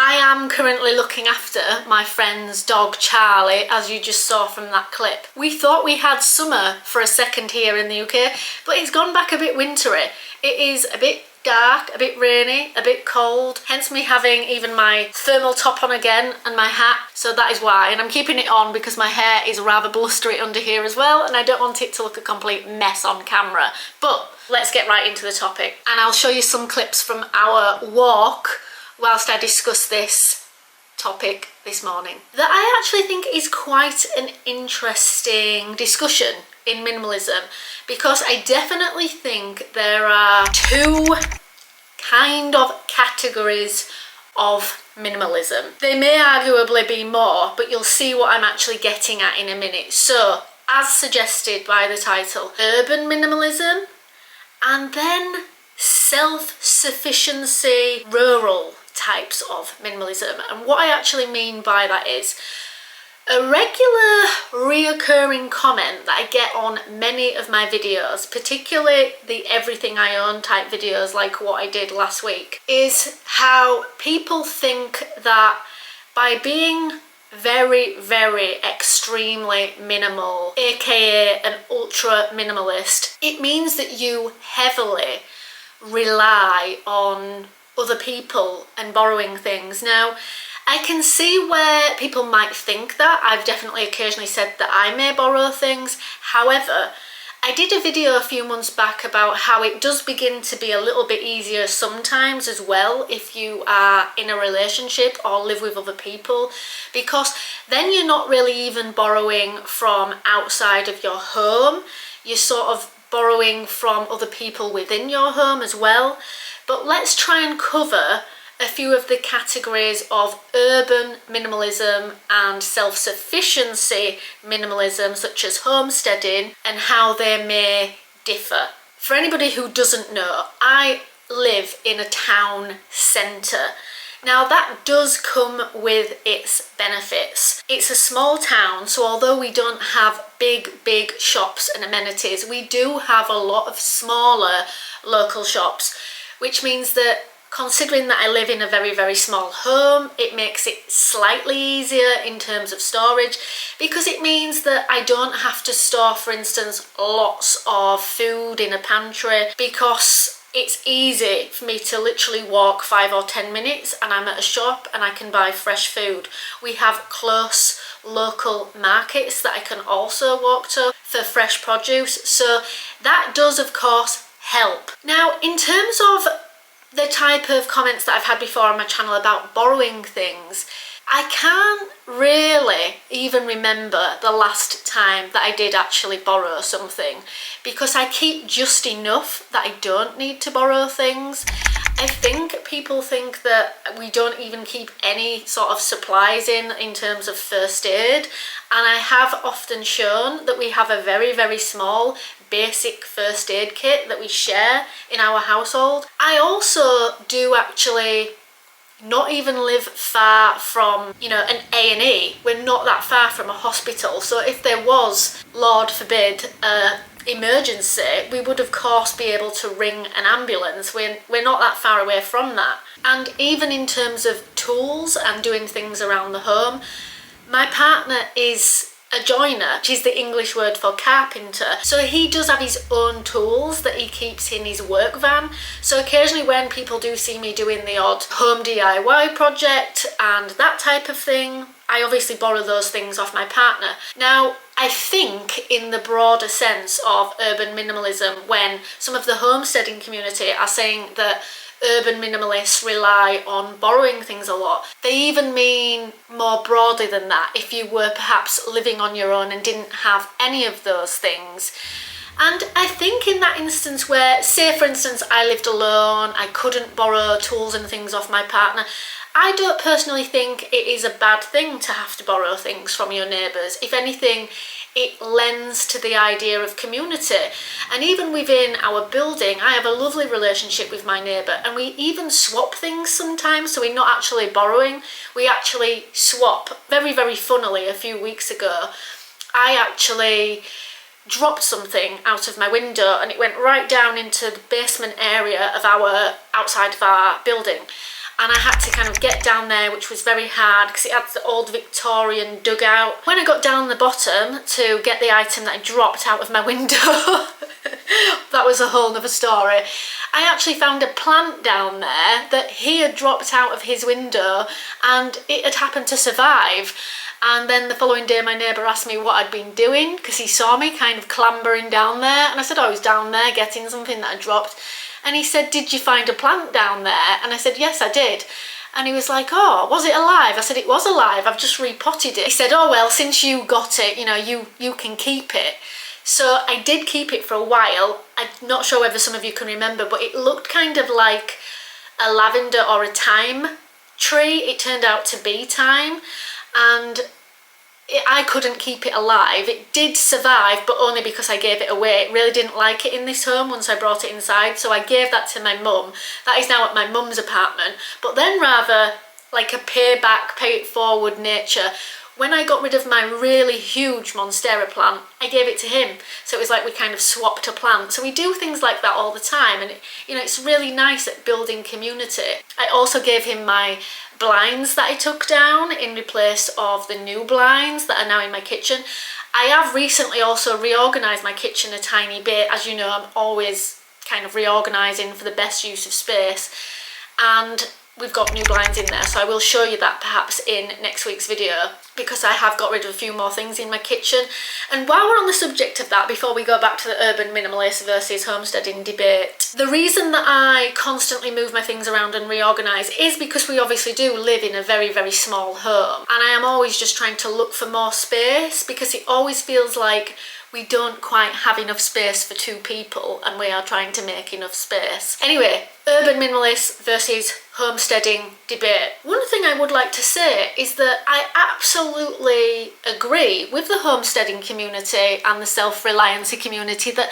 I am currently looking after my friend's dog Charlie, as you just saw from that clip. We thought we had summer for a second here in the UK, but it's gone back a bit wintry. It is a bit dark, a bit rainy, a bit cold, hence me having even my thermal top on again and my hat, so that is why. And I'm keeping it on because my hair is rather blustery under here as well, and I don't want it to look a complete mess on camera. But let's get right into the topic, and I'll show you some clips from our walk whilst I discuss this topic this morning that I actually think is quite an interesting discussion in minimalism, because I definitely think there are two kind of categories of minimalism. There may arguably be more, but you'll see what I'm actually getting at in a minute. So, as suggested by the title, urban minimalism, and then self-sufficiency, rural types of minimalism. And what I actually mean by that is a regular reoccurring comment that I get on many of my videos, particularly the everything I own type videos like what I did last week, is how people think that by being very, very extremely minimal, aka an ultra minimalist, it means that you heavily rely on other people and borrowing things. Now, I can see where people might think that. I've definitely occasionally said that I may borrow things. However, I did a video a few months back about how it does begin to be a little bit easier sometimes as well if you are in a relationship or live with other people, because then you're not really even borrowing from outside of your home. You're sort of borrowing from other people within your home as well. But let's try and cover a few of the categories of urban minimalism and self-sufficiency minimalism, such as homesteading, and how they may differ. For anybody who doesn't know, I live in a town centre. Now that does come with its benefits. It's a small town, so although we don't have big shops and amenities, we do have a lot of smaller local shops, which means that considering that I live in a very small home, it makes it slightly easier in terms of storage, because it means that I don't have to store, for instance, lots of food in a pantry, because it's easy for me to literally walk 5 or 10 minutes and I'm at a shop and I can buy fresh food. We have close local markets that I can also walk to for fresh produce, so that does of course help. Now, in terms of the type of comments that I've had before on my channel about borrowing things, I can't really even remember the last time that I did actually borrow something, because I keep just enough that I don't need to borrow things. I think people think that we don't even keep any sort of supplies in terms of first aid, and I have often shown that we have a very small basic first aid kit that we share in our household. I also do actually not even live far from, you know, an A&E. We're not that far from a hospital, so if there was, Lord forbid, emergency, we would of course be able to ring an ambulance. We're not that far away from that. And even in terms of tools and doing things around the home, my partner is a joiner, which is the English word for carpenter. So he does have his own tools that he keeps in his work van. So occasionally when people do see me doing the odd home DIY project and that type of thing, I obviously borrow those things off my partner. Now, I think in the broader sense of urban minimalism, when some of the homesteading community are saying that urban minimalists rely on borrowing things a lot, they even mean more broadly than that, if you were perhaps living on your own and didn't have any of those things. And I think in that instance where, say for instance, I lived alone, I couldn't borrow tools and things off my partner, I don't personally think it is a bad thing to have to borrow things from your neighbours. If anything, it lends to the idea of community. And even within our building, I have a lovely relationship with my neighbour, and we even swap things sometimes, so we're not actually borrowing, we actually swap. Very funnily, a few weeks ago, I actually dropped something out of my window and it went right down into the basement area of outside of our building. and I had to kind of get down there, which was very hard because it had the old Victorian dugout. When I got down the bottom to get the item that I dropped out of my window, that was a whole nother story. I actually found a plant down there that he had dropped out of his window and it had happened to survive. And then the following day my neighbour asked me what I'd been doing because he saw me kind of clambering down there, and I said, oh, I was down there getting something that I dropped. And he said, did you find a plant down there? And I said, yes, I did. And he was like, oh, was it alive? I said, it was alive, I've just repotted it. He said, oh, well, since you got it, you know, you can keep it. So I did keep it for a while. I'm not sure whether some of you can remember, but it looked kind of like a lavender or a thyme tree. It turned out to be thyme, and I couldn't keep it alive. It did survive, but only because I gave it away. It really didn't like it in this home once I brought it inside, so I gave that to my mum. That is now at my mum's apartment. But then, rather like a payback, pay it forward nature, when I got rid of my really huge Monstera plant, I gave it to him. So it was like we kind of swapped a plant. So we do things like that all the time, and you know, it's really nice at building community. I also gave him my blinds that I took down in replace of the new blinds that are now in my kitchen. I have recently also reorganised my kitchen a tiny bit. As you know, I'm always kind of reorganising for the best use of space, and we've got new blinds in there, so I will show you that perhaps in next week's video, because I have got rid of a few more things in my kitchen. And while we're on the subject of that, before we go back to the urban minimalist versus homesteading debate, the reason that I constantly move my things around and reorganise is because we obviously do live in a very, very small home, and I am always just trying to look for more space, because it always feels like we don't quite have enough space for two people, and we are trying to make enough space. Anyway, urban minimalist versus homesteading debate. One thing I would like to say is that I absolutely agree with the homesteading community and the self-reliancy community that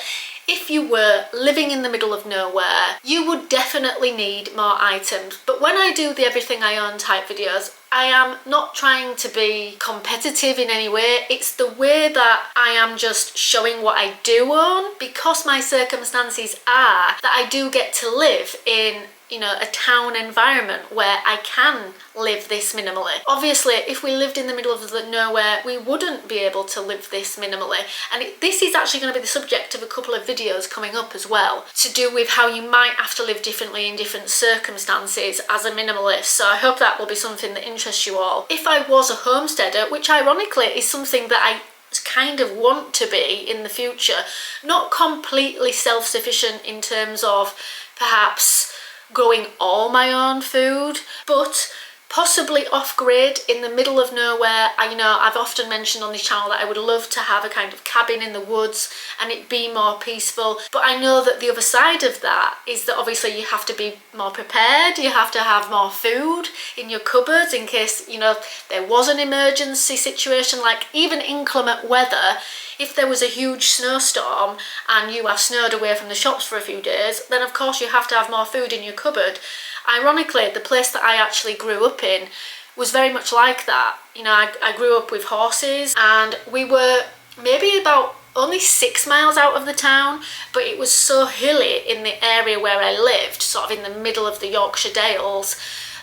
if you were living in the middle of nowhere, you would definitely need more items. But when I do the everything I own type videos, I am not trying to be competitive in any way. It's the way that I am just showing what I do own, because my circumstances are that I do get to live in, you know, a town environment where I can live this minimally. Obviously, if we lived in the middle of the nowhere, we wouldn't be able to live this minimally. And this is actually going to be the subject of a couple of videos coming up as well, to do with how you might have to live differently in different circumstances as a minimalist. So I hope that will be something that interests you all. If I was a homesteader, which ironically is something that I kind of want to be in the future, not completely self-sufficient in terms of perhaps growing all my own food, but possibly off-grid in the middle of nowhere. I've often mentioned on this channel that I would love to have a kind of cabin in the woods and it be more peaceful, but I know that the other side of that is that obviously you have to be more prepared. You have to have more food in your cupboards in case, you know, there was an emergency situation, like even inclement weather. If there was a huge snowstorm and you are snowed away from the shops for a few days, then of course you have to have more food in your cupboard. Ironically, the place that I actually grew up in was very much like that. You know, I grew up with horses, and we were maybe about only 6 miles out of the town, but it was so hilly in the area where I lived, sort of in the middle of the Yorkshire Dales,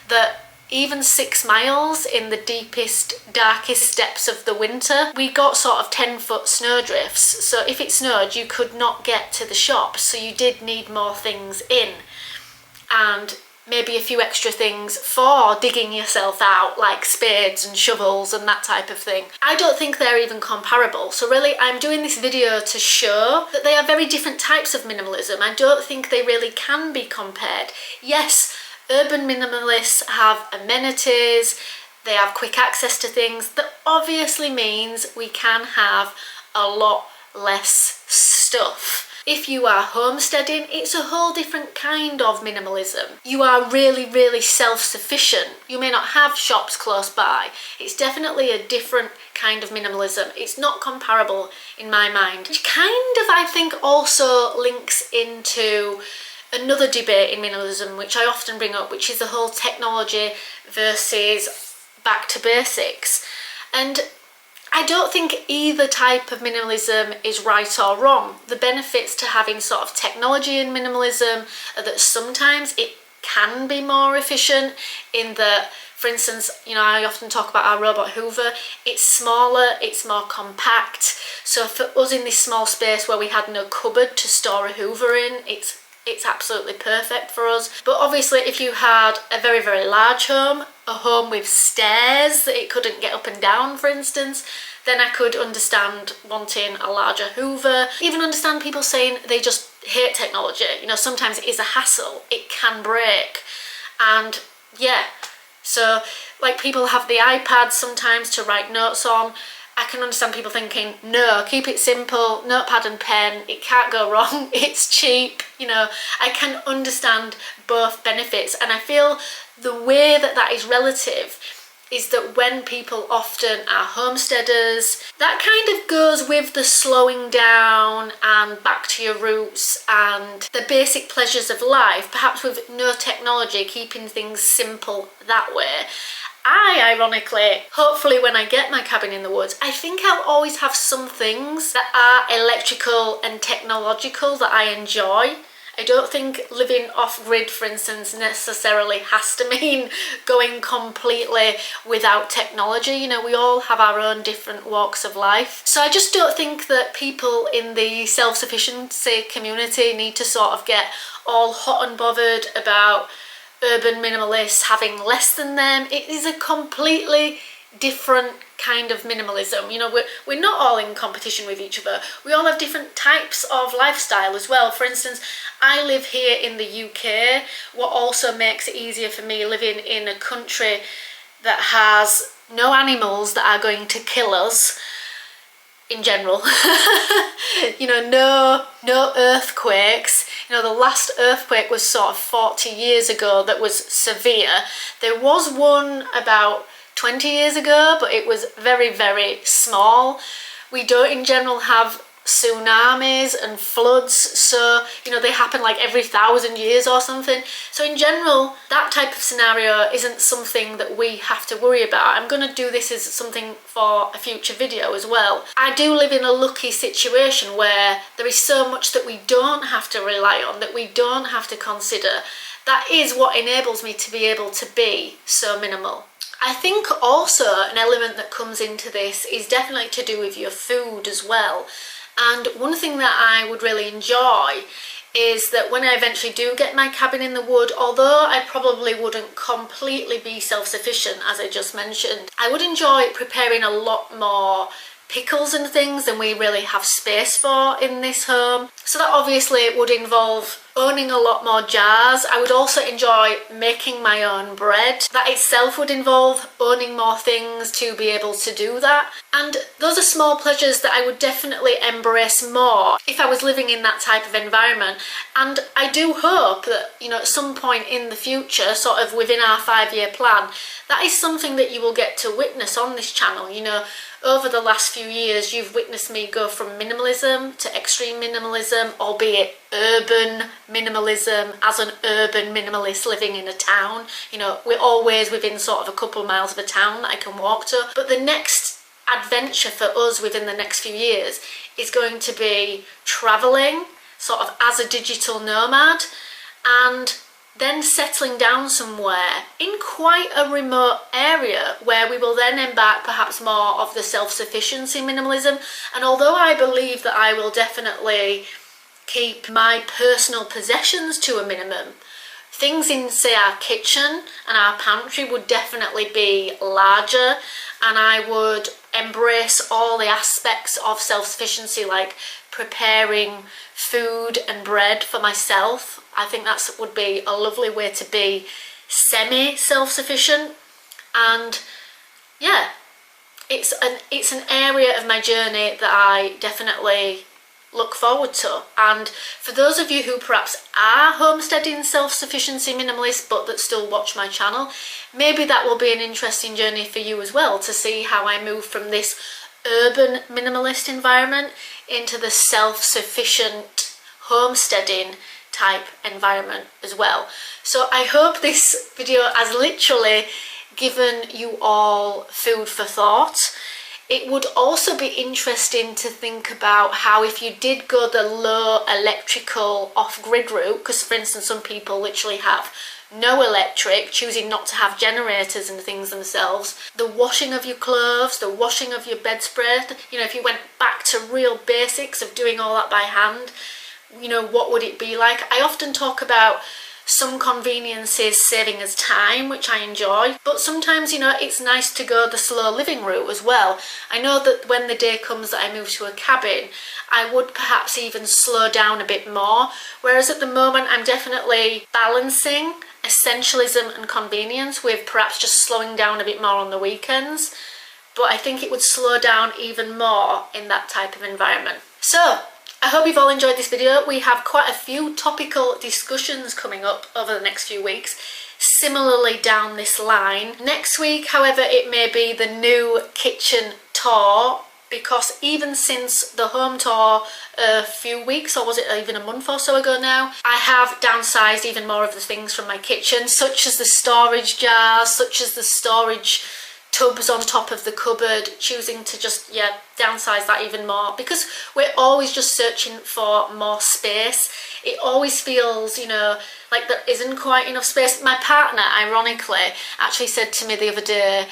that even 6 miles in the deepest, darkest depths of the winter, we got sort of 10-foot snowdrifts. So if it snowed, you could not get to the shops, so you did need more things in. And maybe a few extra things for digging yourself out, like spades and shovels and that type of thing. I don't think they're even comparable. So really, I'm doing this video to show that they are very different types of minimalism. I don't think they really can be compared. Yes, urban minimalists have amenities, they have quick access to things. That obviously means we can have a lot less stuff. If you are homesteading, it's a whole different kind of minimalism. You are really, really self-sufficient. You may not have shops close by. It's definitely a different kind of minimalism. It's not comparable in my mind. Which kind of, I think, also links into another debate in minimalism, which I often bring up, which is the whole technology versus back to basics. And I don't think either type of minimalism is right or wrong. The benefits to having sort of technology in minimalism are that sometimes it can be more efficient in that, for instance, you know, I often talk about our robot Hoover. It's smaller, it's more compact. So for us in this small space where we had no cupboard to store a Hoover in, it's absolutely perfect for us. But obviously if you had a very, very large home, a home with stairs that it couldn't get up and down, for instance, then I could understand wanting a larger Hoover. Even understand people saying they just hate technology. You know, sometimes it is a hassle, it can break. And yeah, so like people have the iPad sometimes to write notes on. I can understand people thinking, no, keep it simple, notepad and pen, it can't go wrong, it's cheap, you know. I can understand both benefits, and I feel the way that that is relative is that when people often are homesteaders, that kind of goes with the slowing down and back to your roots and the basic pleasures of life, perhaps with no technology, keeping things simple that way. I, ironically, hopefully when I get my cabin in the woods, I think I'll always have some things that are electrical and technological that I enjoy. I don't think living off-grid, for instance, necessarily has to mean going completely without technology. You know, we all have our own different walks of life. So I just don't think that people in the self-sufficiency community need to sort of get all hot and bothered about urban minimalists having less than them. It is a completely different kind of minimalism. You know, we're not all in competition with each other. We all have different types of lifestyle as well. For instance, I live here in the UK. What also makes it easier for me living in a country that has no animals that are going to kill us in general. You know, no earthquakes. You know, the last earthquake was sort of 40 years ago that was severe. There was one about 20 years ago, but it was very, very small. We don't in general have tsunamis and floods, so you know, they happen like every 1,000 years or something. So in general, that type of scenario isn't something that we have to worry about. I'm going to do this as something for a future video as well. I do live in a lucky situation where there is so much that we don't have to rely on, that we don't have to consider. That is what enables me to be able to be so minimal. I think also an element that comes into this is definitely to do with your food as well. And one thing that I would really enjoy is that when I eventually do get my cabin in the wood, although I probably wouldn't completely be self-sufficient, as I just mentioned, I would enjoy preparing a lot more pickles and things than we really have space for in this home. So that obviously would involve owning a lot more jars. I would also enjoy making my own bread. That itself would involve owning more things to be able to do that. And those are small pleasures that I would definitely embrace more if I was living in that type of environment. And I do hope that, you know, at some point in the future, sort of within our 5-year plan, that is something that you will get to witness on this channel. You know, over the last few years, you've witnessed me go from minimalism to extreme minimalism, albeit urban minimalism, as an urban minimalist living in a town. You know, we're always within sort of a couple of miles of a town that I can walk to. But the next adventure for us within the next few years is going to be traveling sort of as a digital nomad, and then settling down somewhere in quite a remote area where we will then embark perhaps more of the self-sufficiency minimalism. And although I believe that I will definitely keep my personal possessions to a minimum, things in, say, our kitchen and our pantry would definitely be larger, and I would embrace all the aspects of self-sufficiency, like preparing food and bread for myself. I think that would be a lovely way to be semi-self-sufficient. And yeah, it's an area of my journey that I definitely look forward to. And for those of you who perhaps are homesteading self-sufficiency minimalists but that still watch my channel, maybe that will be an interesting journey for you as well, to see how I move from this urban minimalist environment into the self-sufficient homesteading type environment as well. So I hope this video has literally given you all food for thought. It would also be interesting to think about how if you did go the low electrical off-grid route, because for instance some people literally have no electric, choosing not to have generators and things themselves, the washing of your clothes, the washing of your bedspread, you know, if you went back to real basics of doing all that by hand, you know, what would it be like? I often talk about some conveniences saving us time, which I enjoy, but sometimes, you know, it's nice to go the slow living route as well. I know that when the day comes that I move to a cabin, I would perhaps even slow down a bit more, whereas at the moment I'm definitely balancing essentialism and convenience with perhaps just slowing down a bit more on the weekends, but I think it would slow down even more in that type of environment. So I hope you've all enjoyed this video. We have quite a few topical discussions coming up over the next few weeks, similarly down this line. Next week, however, it may be the new kitchen tour, because even since the home tour a few weeks, or was it even a month or so ago now, I have downsized even more of the things from my kitchen, such as the storage jars, such as the storage tubs on top of the cupboard, choosing to just, yeah, downsize that even more, because we're always just searching for more space. It always feels, you know, like there isn't quite enough space. My partner, ironically, actually said to me the other day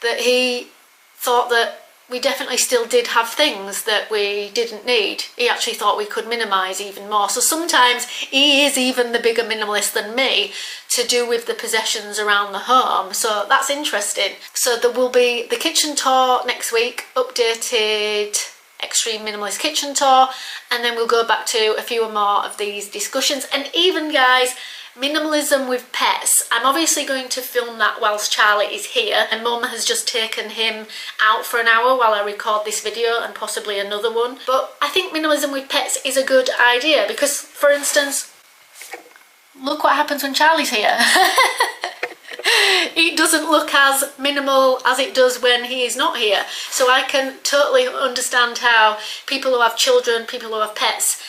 that he thought that we definitely still did have things that we didn't need. He actually thought we could minimise even more. So sometimes he is even the bigger minimalist than me to do with the possessions around the home. So that's interesting. So there will be the kitchen tour next week, updated extreme minimalist kitchen tour, and then we'll go back to a few more of these discussions. And even, guys, minimalism with pets. I'm obviously going to film that whilst Charlie is here, and Mum has just taken him out for an hour while I record this video, and possibly another one. But I think minimalism with pets is a good idea because, for instance, look what happens when Charlie's here. It doesn't look as minimal as it does when he is not here. So I can totally understand how people who have children, people who have pets,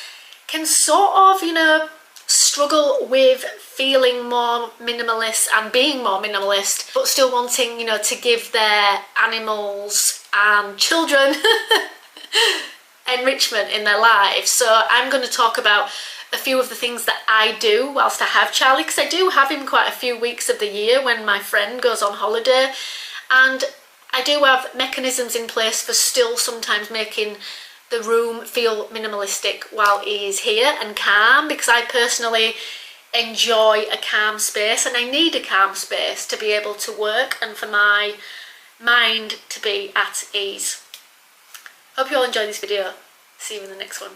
can sort of, you know, struggle with feeling more minimalist and being more minimalist, but still wanting, you know, to give their animals and children enrichment in their lives. So I'm going to talk about a few of the things that I do whilst I have Charlie, because I do have him quite a few weeks of the year when my friend goes on holiday, and I do have mechanisms in place for still sometimes making the room feel minimalistic while he is here and calm, because I personally enjoy a calm space and I need a calm space to be able to work and for my mind to be at ease. Hope you all enjoyed this video. See you in the next one.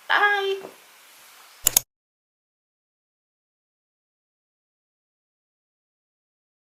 Bye!